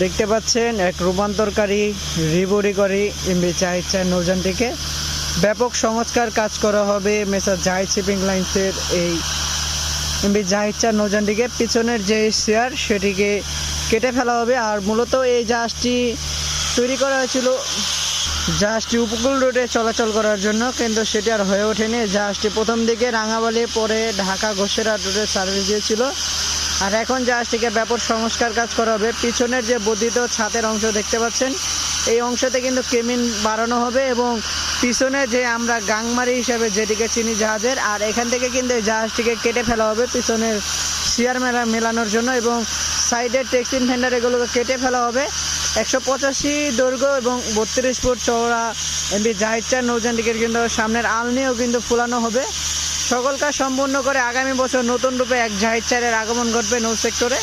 দেখতে পাচ্ছেন এক রূপান্তরকারী রিবরিকারী এমবি জাহিদ চার নৌযানটিকে ব্যাপক সংস্কার কাজ করা হবে মেসার জাহিদ শিপিং লাইন্সের এই এমবি জাহিদ চার নৌযানটিকে। পিছনের যে শেয়ার সেটিকে কেটে ফেলা হবে। আর মূলত এই জাহাজটি তৈরি করা হয়েছিল জাহাজটি উপকূল রুটে চলাচল করার জন্য, কিন্তু সেটি আর হয়ে ওঠেনি। জাহাজটি প্রথম দিকে রাঙাবালি পরে ঢাকা ঘোষেরা রুটে সার্ভিস দিয়েছিল। আর এখন জাহাজটিকে ব্যাপক সংস্কার কাজ করা হবে। পিছনের যে বর্ধিত ছাতের অংশ দেখতে পাচ্ছেন, এই অংশতে কিন্তু কেবিন বাড়ানো হবে এবং পিছনে যে আমরা গাংমারি হিসাবে যেটিকে চিনি জাহাজের, আর এখান থেকে কিন্তু এই জাহাজটিকে কেটে ফেলা হবে পিছনের চেয়ার মেলানোর জন্য এবং সাইডের টেক্সিন ফেন্ডার এগুলোকে কেটে ফেলা হবে। 185 দৈর্ঘ্য এবং 32 ফুট চওড়া এমবি জাহিদ চার নৌযানটিকে কিন্তু সামনের আলনিও কিন্তু ফুলানো হবে। সকল কাজ সম্পূর্ণ করে আগামী বছর নতুন রূপে এক জাহিদ চারের আগমন ঘটবে নৌ সেক্টরে।